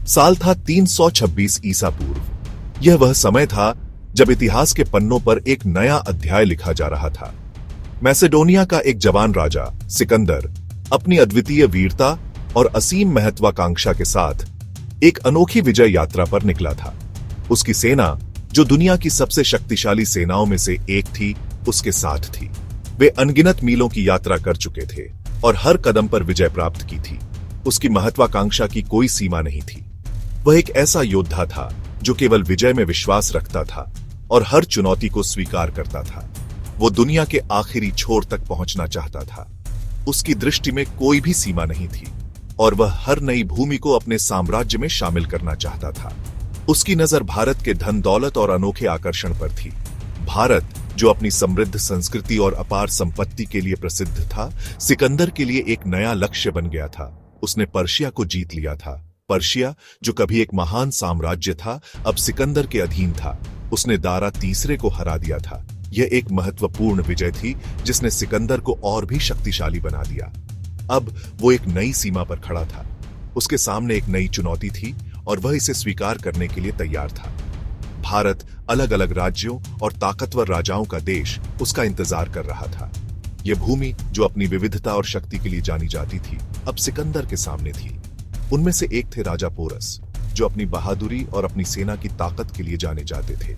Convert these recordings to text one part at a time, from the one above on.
साल था 326 ईसा पूर्व। यह वह समय था जब इतिहास के पन्नों पर एक नया अध्याय लिखा जा रहा था। मैसेडोनिया का एक जवान राजा सिकंदर अपनी अद्वितीय वीरता और असीम महत्वाकांक्षा के साथ एक अनोखी विजय यात्रा पर निकला था। उसकी सेना, जो दुनिया की सबसे शक्तिशाली सेनाओं में से एक थी, उसके साथ थी। वे अनगिनत मीलों की यात्रा कर चुके थे और हर कदम पर विजय प्राप्त की थी। उसकी महत्वाकांक्षा की कोई सीमा नहीं थी। वह एक ऐसा योद्धा था जो केवल विजय में विश्वास रखता था और हर चुनौती को स्वीकार करता था। वो दुनिया के आखिरी छोर तक पहुंचना चाहता था। उसकी दृष्टि में कोई भी सीमा नहीं थी और वह हर नई भूमि को अपने साम्राज्य में शामिल करना चाहता था। उसकी नजर भारत के धन दौलत और अनोखे आकर्षण पर थी। भारत, जो अपनी समृद्ध संस्कृति और अपार संपत्ति के लिए प्रसिद्ध था, सिकंदर के लिए एक नया लक्ष्य बन गया था। उसने पर्शिया को जीत लिया था। पर्शिया, जो कभी एक महान साम्राज्य था, अब सिकंदर के अधीन था। उसने दारा तीसरे को हरा दिया था। यह एक महत्वपूर्ण विजय थी जिसने सिकंदर को और भी शक्तिशाली बना दिया। अब वो एक नई सीमा पर खड़ा था। उसके सामने एक नई चुनौती थी और वह इसे स्वीकार करने के लिए तैयार था। भारत अलग अलग राज्यों और ताकतवर राजाओं का देश उसका इंतजार कर रहा था। यह भूमि, जो अपनी विविधता और शक्ति के लिए जानी जाती थी, अब सिकंदर के सामने थी। उनमें से एक थे राजा पोरस, जो अपनी बहादुरी और अपनी सेना की ताकत के लिए जाने जाते थे।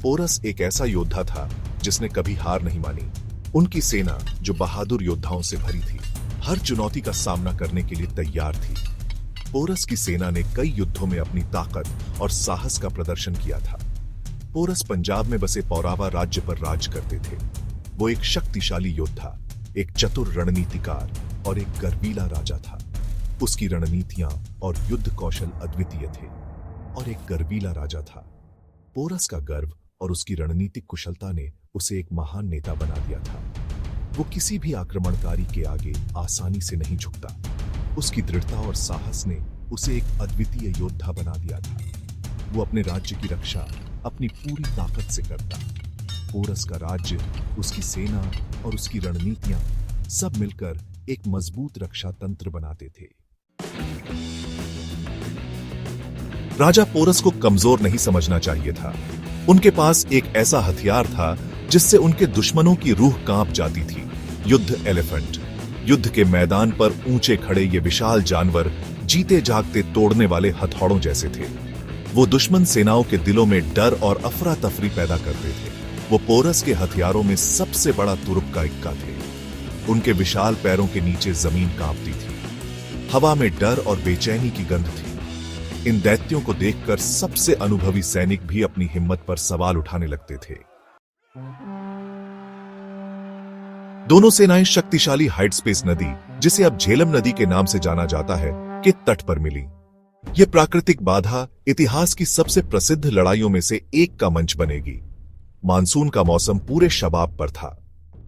पोरस एक ऐसा योद्धा था जिसने कभी हार नहीं मानी। उनकी सेना, जो बहादुर योद्धाओं से भरी थी, हर चुनौती का सामना करने के लिए तैयार थी। पोरस की सेना ने कई युद्धों में अपनी ताकत और साहस का प्रदर्शन किया था। पोरस पंजाब में बसे पौरावा राज्य पर राज करते थे। वो एक शक्तिशाली योद्धा, एक चतुर रणनीतिकार और एक गर्वीला राजा था। उसकी रणनीतियां और युद्ध कौशल अद्वितीय थे और एक गर्वीला राजा था। पोरस का गर्व और उसकी रणनीतिक कुशलता ने उसे एक महान नेता बना दिया था। वो किसी भी आक्रमणकारी के आगे आसानी से नहीं झुकता। उसकी दृढ़ता और साहस ने उसे एक अद्वितीय योद्धा बना दिया था। वो अपने राज्य की रक्षा अपनी पूरी ताकत से करता। पोरस का राज्य, उसकी सेना और उसकी रणनीतियां सब मिलकर एक मजबूत रक्षा तंत्र बनाते थे। राजा पोरस को कमजोर नहीं समझना चाहिए था। उनके पास एक ऐसा हथियार था जिससे उनके दुश्मनों की रूह कांप जाती थी। युद्ध एलिफेंट। युद्ध के मैदान पर ऊंचे खड़े ये विशाल जानवर जीते जागते तोड़ने वाले हथौड़ों जैसे थे। वो दुश्मन सेनाओं के दिलों में डर और अफरा तफरी पैदा करते थे। वो पोरस के हथियारों में सबसे बड़ा तुरुप का इक्का थे। उनके विशाल पैरों के नीचे जमीन कांपती थी। हवा में डर और बेचैनी की गंध थी। इन दैत्यों को देखकर सबसे अनुभवी सैनिक भी अपनी हिम्मत पर सवाल उठाने लगते थे। दोनों सेनाएं शक्तिशाली हाइडस्पेस नदी, जिसे अब झेलम नदी के नाम से जाना जाता है, के तट पर मिली। यह प्राकृतिक बाधा इतिहास की सबसे प्रसिद्ध लड़ाइयों में से एक का मंच बनेगी। मानसून का मौसम पूरे शबाब पर था।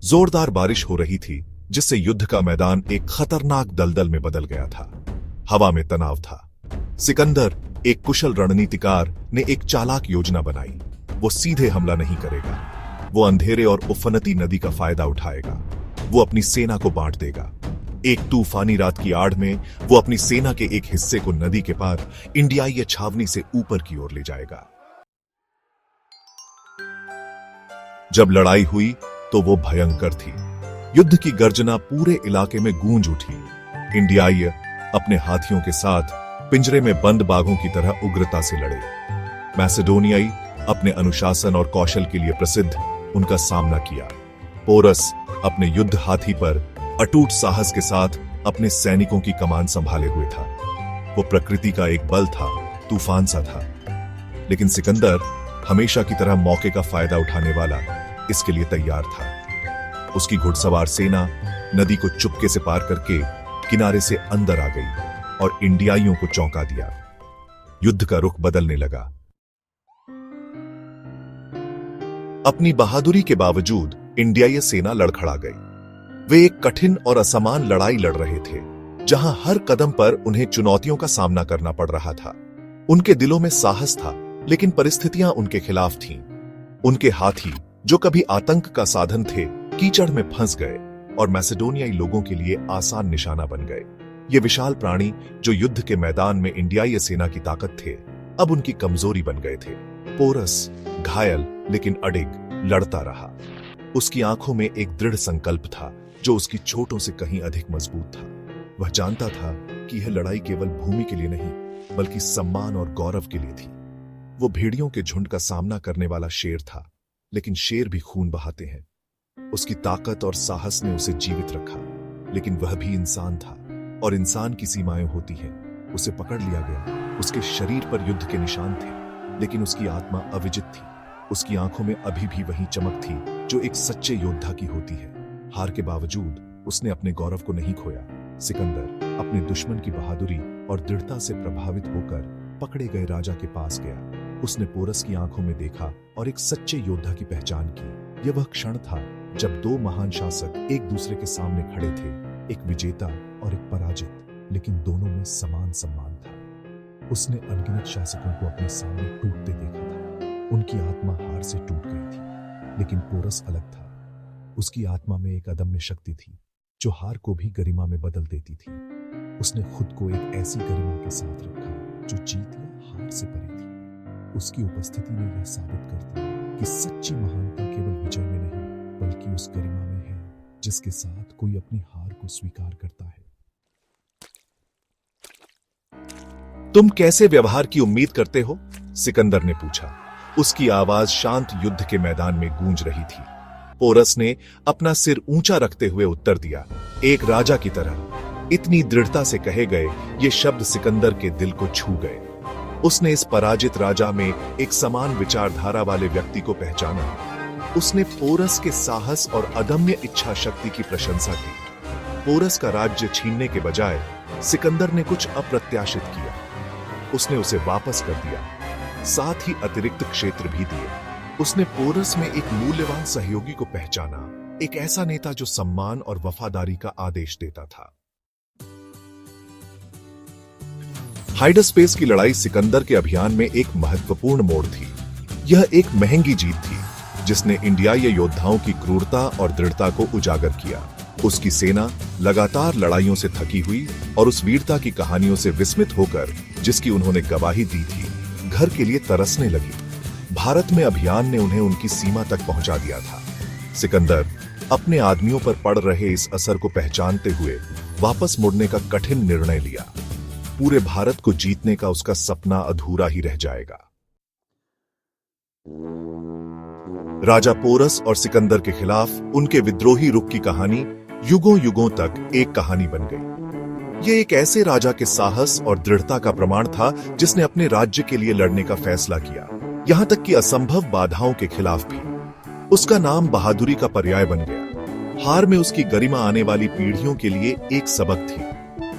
जोरदार बारिश हो रही थी, जिससे युद्ध का मैदान एक खतरनाक दलदल में बदल गया था। हवा में तनाव था। सिकंदर, एक कुशल रणनीतिकार, ने एक चालाक योजना बनाई। वो सीधे हमला नहीं करेगा। वो अंधेरे और उफनती नदी का फायदा उठाएगा। वो अपनी सेना को बांट देगा। एक तूफानी रात की आड़ में वो अपनी सेना के एक हिस्से को नदी के पार इंडियाई छावनी से ऊपर की ओर ले जाएगा। जब लड़ाई हुई तो वो भयंकर थी। युद्ध की गर्जना पूरे इलाके में गूंज उठी। इंडियाई अपने हाथियों के साथ पिंजरे में बंद बाघों की तरह उग्रता से लड़े। मैसेडोनियाई अपने अनुशासन और कौशल के लिए प्रसिद्ध उनका सामना किया। पोरस अपने युद्ध हाथी पर अटूट साहस के साथ अपने सैनिकों की कमान संभाले हुए था। वो प्रकृति का एक बल था, तूफान सा था। लेकिन सिकंदर, हमेशा की तरह मौके का फायदा उठाने वाला, इसके लिए तैयार था। उसकी घुड़सवार सेना नदी को चुपके से पार करके किनारे से अंदर आ गई और इंडियाइयों को चौंका दिया। युद्ध का रुख बदलने लगा। अपनी बहादुरी के बावजूद इंडियाई सेना लड़खड़ा गई। वे एक कठिन और असमान लड़ाई लड़ रहे थे, जहां हर कदम पर उन्हें चुनौतियों का सामना करना पड़ रहा था। उनके दिलों में साहस था, लेकिन परिस्थितियां उनके खिलाफ थीं। उनके हाथी, जो कभी आतंक का साधन थे, कीचड़ में फंस गए और मैसेडोनियाई लोगों के लिए आसान निशाना बन गए। ये विशाल प्राणी जो युद्ध के मैदान में इंडियाई सेना की ताकत थे, अब उनकी कमजोरी बन गए थे। पोरस घायल लेकिन अडिग लड़ता रहा। उसकी आंखों में एक दृढ़ संकल्प था जो उसकी चोटों से कहीं अधिक मजबूत था। वह जानता था कि यह लड़ाई केवल भूमि के लिए नहीं बल्कि सम्मान और गौरव के लिए थी। वो भेड़ियों के झुंड का सामना करने वाला शेर था, लेकिन शेर भी खून बहाते हैं। उसकी ताकत और साहस ने उसे जीवित रखा, लेकिन वह भी इंसान था और इंसान की सीमाएं होती हैं। उसे पकड़ लिया गया। उसके शरीर पर युद्ध के निशान थे, लेकिन उसकी आत्मा अविजित थी। उसकी आंखों में अभी भी वही चमक थी जो एक सच्चे योद्धा की होती है। हार के बावजूद उसने अपने गौरव को नहीं खोया। सिकंदर अपने दुश्मन की बहादुरी और दृढ़ता से प्रभावित होकर पकड़े गए राजा के पास गया। उसने पोरस की आंखों में देखा और एक सच्चे योद्धा की पहचान की। यह वह क्षण था जब दो महान शासक एक दूसरे के सामने खड़े थे, एक विजेता और एक पराजित, लेकिन दोनों में समान सम्मान था। उसने अनगिनत शासकों को अपने सामने टूटते देखा था। उनकी आत्मा हार से टूट गई थी, लेकिन पोरस अलग था। उसकी आत्मा में एक अदम्य शक्ति थी जो हार को भी गरिमा में बदल देती थी। उसने खुद को एक ऐसी गरिमा के साथ रखा जो जीत या हार से परे थी। उसकी उपस्थिति ने यह साबित कर दिया कि सच्ची महानता केवल विजय में नहीं बल्कि उस गरिमा में है जिसके साथ कोई अपनी हार को स्वीकार करता है। तुम कैसे व्यवहार की उम्मीद करते हो? सिकंदर ने पूछा। उसकी आवाज शांत युद्ध के मैदान में गूंज रही थी। पोरस ने अपना सिर ऊंचा रखते हुए उत्तर दिया, एक राजा की तरह। इतनी दृढ़ता से कहे गए ये शब्द सिकंदर के दिल को छू गए। उसने इस पराजित राजा में एक समान विचारधारा वाले व्यक्ति को पहचाना। उसने पोरस के साहस और अदम्य इच्छा शक्ति की प्रशंसा की। पोरस का राज्य छीनने के बजाय सिकंदर ने कुछ अप्रत्याशित किया। उसने उसे वापस कर दिया, साथ ही अतिरिक्त क्षेत्र भी दिए। उसने पोरस में एक मूल्यवान सहयोगी को पहचाना, एक ऐसा नेता जो सम्मान और वफादारी का आदेश देता था। हाइडस्पेस की लड़ाई सिकंदर के अभियान में एक महत्वपूर्ण मोड़ थी। यह एक महंगी जीत थी जिसने इंडियाई योद्धाओं की क्रूरता और दृढ़ता को उजागर किया। उसकी सेना लगातार लड़ाइयों से थकी हुई और उस वीरता की कहानियों से विस्मित होकर जिसकी उन्होंने गवाही दी थी, घर के लिए तरसने लगी। भारत में अभियान ने उन्हें उनकी सीमा तक पहुंचा दिया था। सिकंदर अपने आदमियों पर पड़ रहे इस असर को पहचानते हुए वापस मुड़ने का कठिन निर्णय लिया। पूरे भारत को जीतने का उसका सपना अधूरा ही रह जाएगा। राजा पोरस और सिकंदर के खिलाफ उनके विद्रोही रुख की कहानी युगों युगों तक एक कहानी बन गई। यह एक ऐसे राजा के साहस और दृढ़ता का प्रमाण था जिसने अपने राज्य के लिए लड़ने का फैसला किया, यहां तक कि असंभव बाधाओं के खिलाफ भी। उसका नाम बहादुरी का पर्याय बन गया। हार में उसकी गरिमा आने वाली पीढ़ियों के लिए एक सबक थी।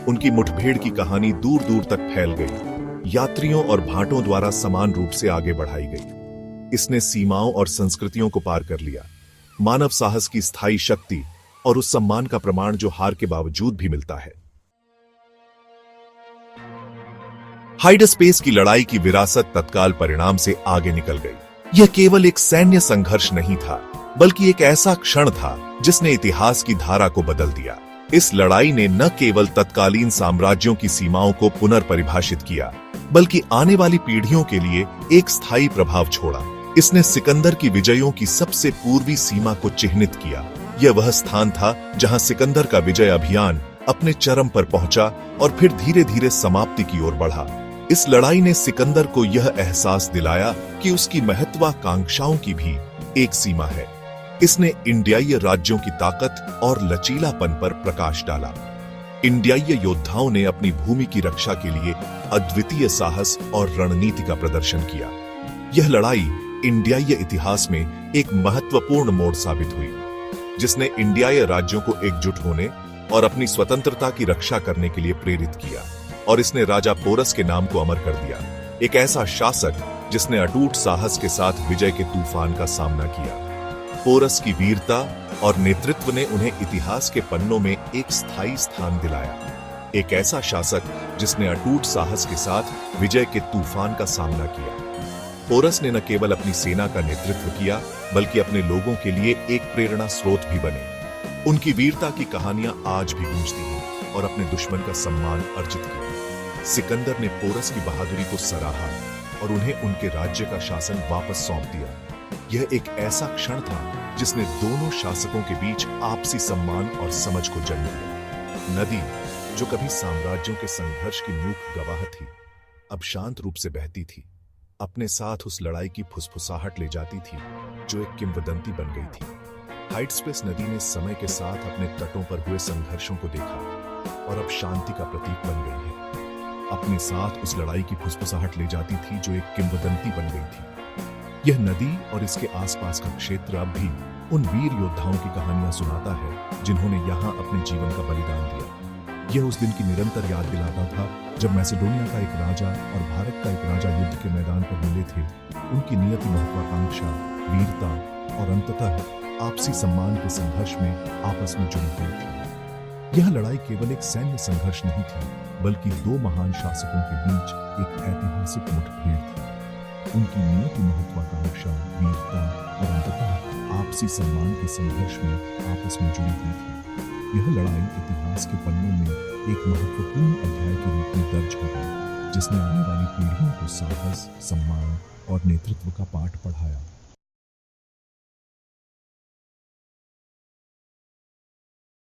उनकी मुठभेड़ की कहानी दूर दूर तक फैल गई, यात्रियों और भाटों द्वारा समान रूप से आगे बढ़ाई गई। इसने सीमाओं और संस्कृतियों को पार कर लिया। मानव साहस की स्थायी शक्ति और उस सम्मान का प्रमाण जो हार के बावजूद भी मिलता है। हाइडस्पेस की लड़ाई की विरासत तत्काल परिणाम से आगे निकल गई। यह केवल एक सैन्य संघर्ष नहीं था, बल्कि एक ऐसा क्षण था जिसने इतिहास की धारा को बदल दिया। इस लड़ाई ने न केवल तत्कालीन साम्राज्यों की सीमाओं को पुनर्परिभाषित किया, बल्कि आने वाली पीढ़ियों के लिए एक स्थायी प्रभाव छोड़ा। इसने सिकंदर की विजयों की सबसे पूर्वी सीमा को चिह्नित किया। यह वह स्थान था जहां सिकंदर का विजय अभियान अपने चरम पर पहुंचा और फिर धीरे धीरे समाप्ति की ओर बढ़ा। इस लड़ाई ने सिकंदर को यह एहसास दिलाया कि उसकी महत्वाकांक्षाओं की भी एक सीमा है। इसने इंडियाई राज्यों की ताकत और लचीलापन पर प्रकाश डाला। इंडियाई योद्धाओं ने अपनी भूमि की रक्षा के लिए अद्वितीय साहस और रणनीति का प्रदर्शन किया। यह लड़ाई इंडियाई इतिहास में एक महत्वपूर्ण मोड़ साबित हुई, जिसने इंडियाई राज्यों को एकजुट होने और अपनी स्वतंत्रता की रक्षा करने के लिए प्रेरित किया। और इसने राजा पोरस के नाम को अमर कर दिया, एक ऐसा शासक जिसने अटूट साहस के साथ विजय के तूफान का सामना किया। पोरस की वीरता और नेतृत्व ने उन्हें इतिहास के पन्नों में एक स्थायी स्थान दिलाया। एक ऐसा शासक जिसने अटूट साहस के साथ विजय के तूफान का सामना किया। पोरस ने न केवल अपनी सेना का नेतृत्व किया, बल्कि अपने लोगों के लिए एक प्रेरणा स्रोत भी बने। उनकी वीरता की कहानियां आज भी गूंजती हैं और अपने दुश्मन का सम्मान अर्जित किया। सिकंदर ने पोरस की बहादुरी को सराहा और उन्हें उनके राज्य का शासन वापस सौंप दिया। यह एक ऐसा क्षण था जिसने दोनों शासकों के बीच आपसी सम्मान और समझ को जन्म दिया। नदी, जो कभी साम्राज्यों के संघर्ष की मूक गवाह थी, अब शांत रूप से बहती थी। अपने साथ उस लड़ाई की फुसफुसाहट ले जाती थी जो एक किंवदंती बन गई थी। हाइड्सपेस नदी ने समय के साथ अपने तटों पर हुए संघर्षों को देखा और अब शांति का प्रतीक बन गई है। अपने साथ उस लड़ाई की फुसफुसाहट ले जाती थी जो एक किंवदंती बन गई थी। यह नदी और इसके आसपास का क्षेत्र अब भी उन वीर योद्धाओं की कहानियां सुनाता है जिन्होंने यहाँ अपने जीवन का बलिदान दिया। यह उस दिन की निरंतर याद दिलाता था जब मैसेडोनिया का एक राजा और भारत का एक राजा युद्ध के मैदान पर मिले थे। उनकी नियति, महत्वाकांक्षा, वीरता और अंततः आपसी सम्मान के संघर्ष में आपस में जुड़ी हुई थी। यह लड़ाई केवल एक सैन्य संघर्ष नहीं थी, बल्कि दो महान शासकों के बीच एक ऐतिहासिक मुठभेड़ थी। उनकी नियति, महत्वाकांक्षा, वीरता और अंततः आपसी सम्मान के संघर्ष में आपस में जुड़ी हुई थी। यह लड़ाई इतिहास के पन्नों में एक महत्वपूर्ण अध्याय के रूप में दर्ज हो गई, जिसने आने वाली पीढ़ियों को साहस, सम्मान और नेतृत्व का पाठ पढ़ाया।